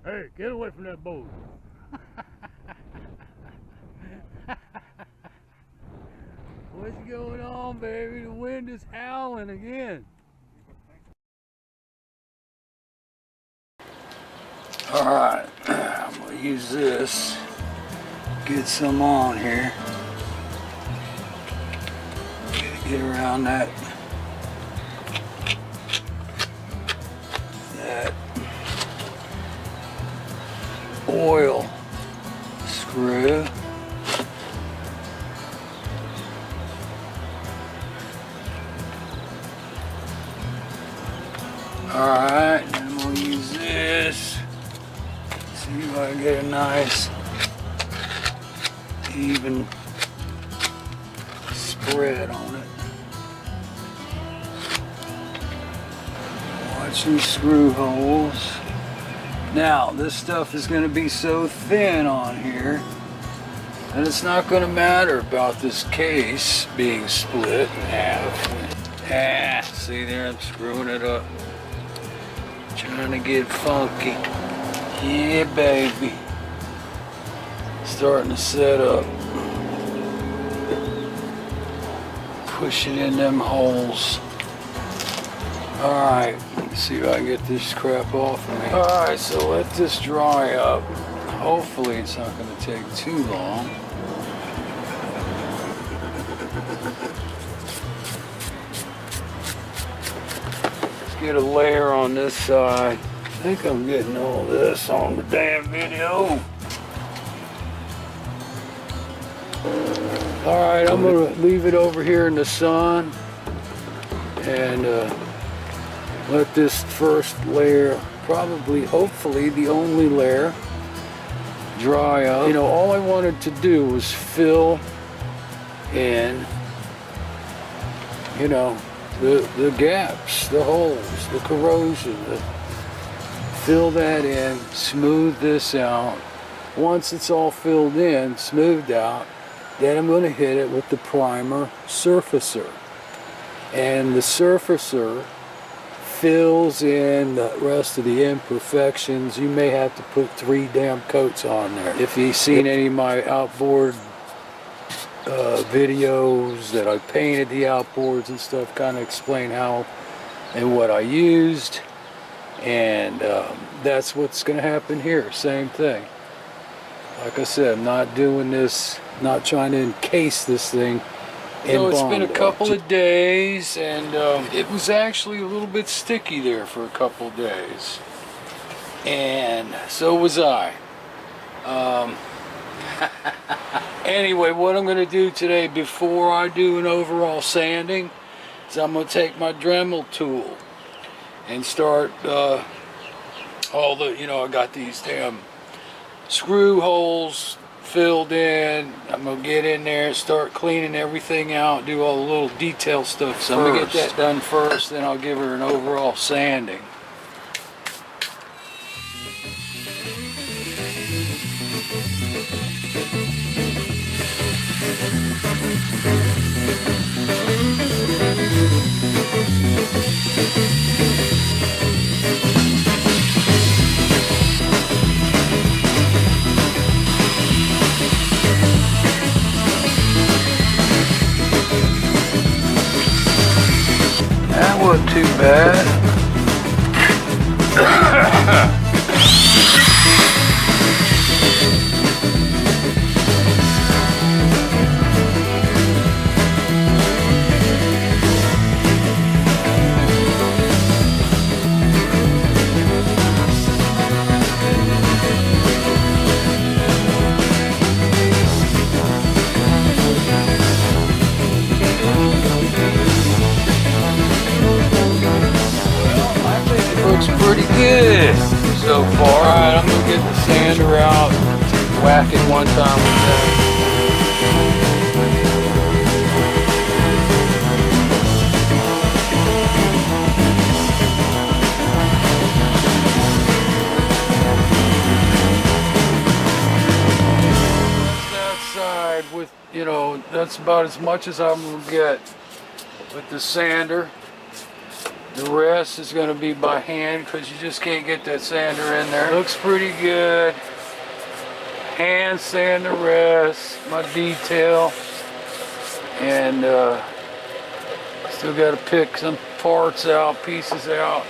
Hey, get away from that boat. What's going on, baby? The wind is howling again. Alright, I'm going to use this. Get some on here. Get around that oil screw. Alright, then I'm going to use this. See if I can get a nice even spread on it. Watch these screw holes. Now, this stuff is going to be so thin on here that it's not going to matter about this case being split in half. See there, I'm screwing it up. Trying to get funky. Yeah, baby. Starting to set up. Pushing in them holes. Alright, let's see if I can get this crap off of me. Alright, so let this dry up. Hopefully it's not going to take too long. Let's get a layer on this side. I think I'm getting all this on the damn video. Alright, I'm going to leave it over here in the sun and let this first layer, probably, hopefully the only layer, dry up. You know, all I wanted to do was fill in, you know, the gaps, the holes, the corrosion. Fill that in, smooth this out. Once it's all filled in, smoothed out, then I'm going to hit it with the primer surfacer. And the surfacer fills in the rest of the imperfections. You may have to put 3 damn coats on there. If you've seen any of my outboard videos that I painted the outboards and stuff, kind of explain how and what I used. And that's what's going to happen here. Same thing. Like I said, I'm not doing this, not trying to encase this thing. So it's been a couple of days, and it was actually a little bit sticky there for a couple of days. And so was I. Anyway, what I'm going to do today before I do an overall sanding is I'm going to take my Dremel tool and start all the, you know, I got these damn screw holes filled in. I'm going to get in there and start cleaning everything out, do all the little detail stuff. So I'm going to get that done first, then I'll give her an overall sanding. That wasn't too bad. Pretty good so far. Alright, I'm gonna get the sander out, whack it one time with that. That's that side with, you know, that's about as much as I'm gonna get with the sander. The rest is going to be by hand because you just can't get that sander in there. Looks pretty good. Hand sand the rest, my detail. And still got to pick some parts out, pieces out.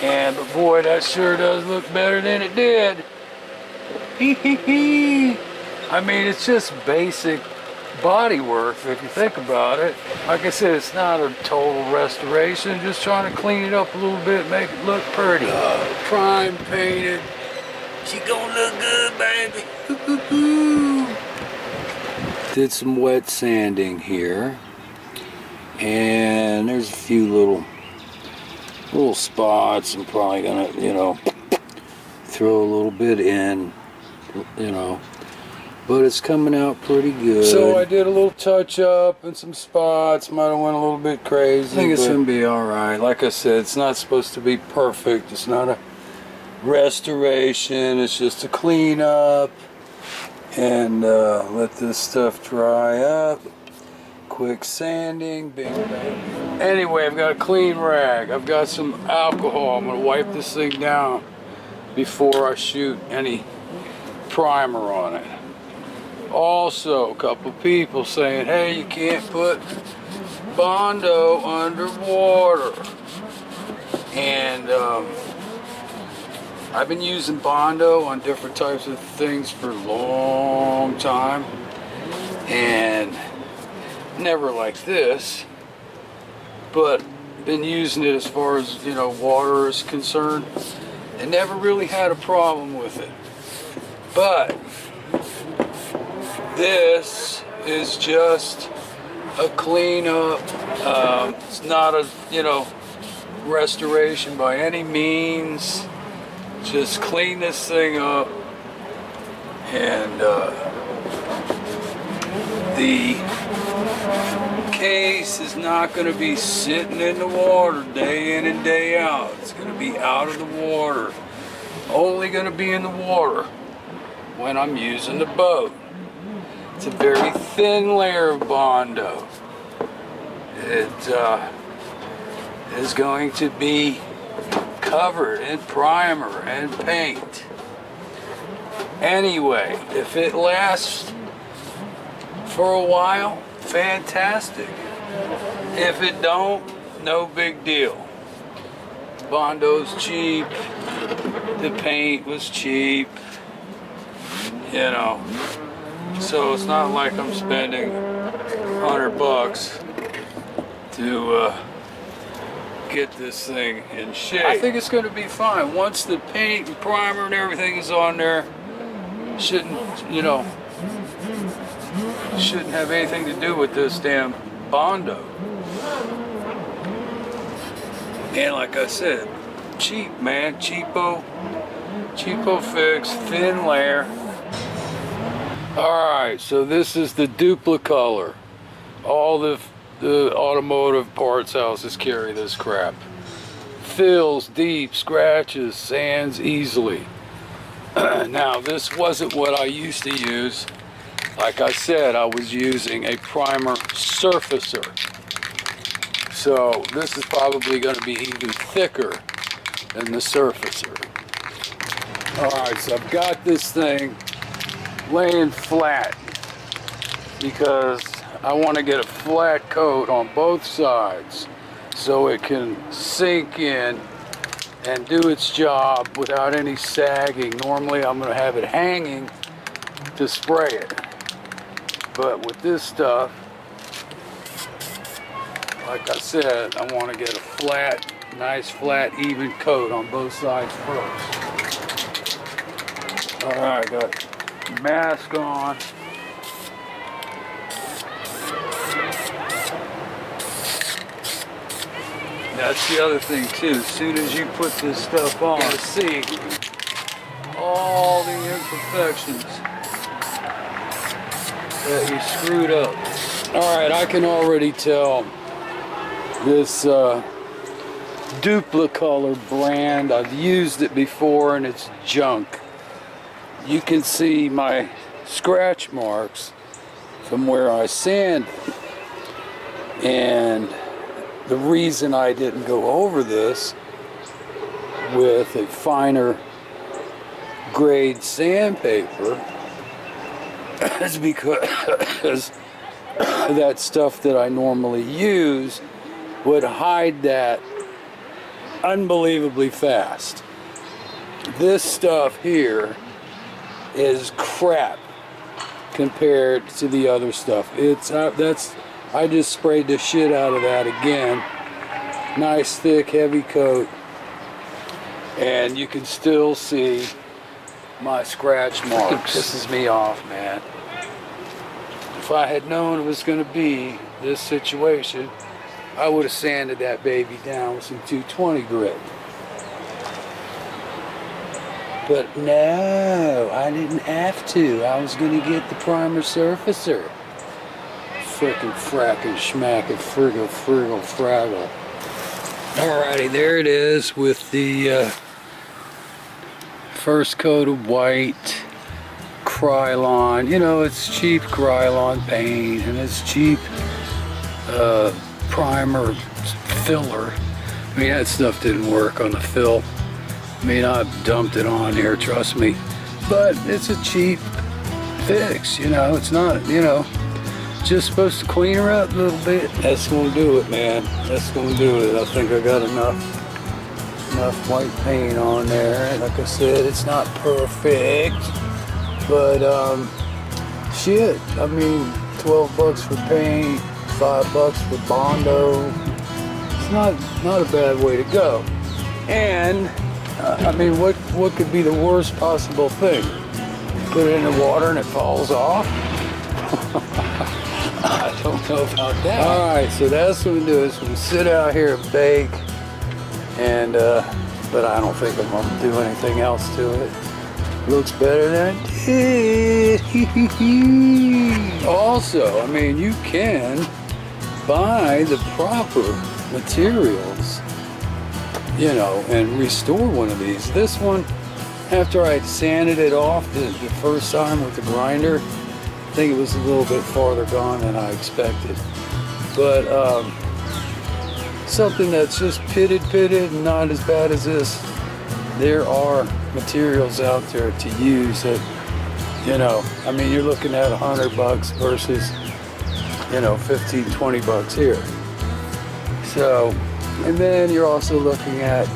But boy, that sure does look better than it did. Hee hee hee. I mean, it's just basic body work if you think about it. Like I said, it's not a total restoration, just trying to clean it up a little bit, make it look pretty. Prime painted. She gonna look good, baby. Did some wet sanding here, and there's a few little spots. I'm probably gonna, you know, throw a little bit in, you know, but it's coming out pretty good. So I did a little touch up and some spots. Might have went a little bit crazy. I think it's gonna be all right. Like I said, it's not supposed to be perfect. It's not a restoration. It's just a cleanup, and let this stuff dry up. Quick sanding, bing bang. Anyway, I've got a clean rag. I've got some alcohol. I'm gonna wipe this thing down before I shoot any primer on it. Also, a couple people saying, hey, you can't put Bondo underwater. And I've been using Bondo on different types of things for a long time, and never like this, but been using it as far as, you know, water is concerned, and never really had a problem with it. But this is just a cleanup. It's not a, you know, restoration by any means. Just clean this thing up, and the case is not going to be sitting in the water day in and day out. It's going to be out of the water. Only going to be in the water when I'm using the boat. It's a very thin layer of Bondo. It is going to be covered in primer and paint. Anyway, if it lasts for a while, fantastic. If it don't, no big deal. Bondo's cheap. The paint was cheap. You know, so it's not like I'm spending $100 to get this thing in shape. I think it's going to be fine once the paint and primer and everything is on there. Shouldn't, you know, shouldn't have anything to do with this damn Bondo. And like I said, cheap, man, cheapo fix, thin layer. Alright, so this is the Duplicolor. All the automotive parts houses carry this crap. Fills deep, scratches, sands easily. Now, this wasn't what I used to use. Like I said, I was using a primer surfacer. So this is probably going to be even thicker than the surfacer. Alright, so I've got this thing laying flat because I want to get a flat coat on both sides so it can sink in and do its job without any sagging. Normally I'm going to have it hanging to spray it. But with this stuff, like I said, I want to get a flat, nice flat, even coat on both sides first. Alright, got mask on. That's the other thing too. As soon as you put this stuff on, you see all the imperfections that you screwed up. Alright, I can already tell this Duplicolor brand, I've used it before and it's junk. You can see my scratch marks from where I sanded. And the reason I didn't go over this with a finer grade sandpaper is because that stuff that I normally use would hide that unbelievably fast. This stuff here is crap compared to the other stuff. I just sprayed the shit out of that again. Nice thick heavy coat, and you can still see my scratch marks. It pisses me off, man. If I had known it was going to be this situation, I would have sanded that baby down with some 220 grit. But no, I didn't have to. I was going to get the primer surfacer. Frickin' frackin' schmackin' friggle fraggle. Alrighty, there it is with the first coat of white Krylon. You know, it's cheap Krylon paint and it's cheap primer filler. I mean, that stuff didn't work on the fill. I mean, I've dumped it on here, trust me. But it's a cheap fix, you know. It's not, you know, just supposed to clean her up a little bit. That's gonna do it, man. That's gonna do it. I think I got enough white paint on there. Like I said, it's not perfect, but shit. I mean, 12 bucks for paint, $5 for Bondo. It's not a bad way to go. And I mean, what could be the worst possible thing? Put it in the water and it falls off? I don't know about that. Alright, so that's what we do is we sit out here and bake, and but I don't think I'm gonna do anything else to it. Looks better than it did. Also, I mean, you can buy the proper materials, you know, and restore one of these. This one, after I sanded it off the first time with the grinder, I think it was a little bit farther gone than I expected. But something that's just pitted and not as bad as this, there are materials out there to use that, you know, I mean, you're looking at $100 versus, you know, 15, 20 bucks here. So, and then you're also looking at,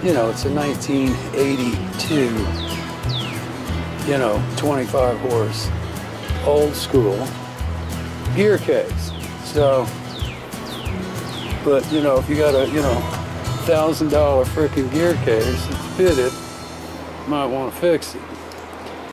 you know, it's a 1982, you know, 25 horse, old school gear case. So, but, you know, if you got a, you know, $1,000 freaking gear case, it's fitted, might want to fix it.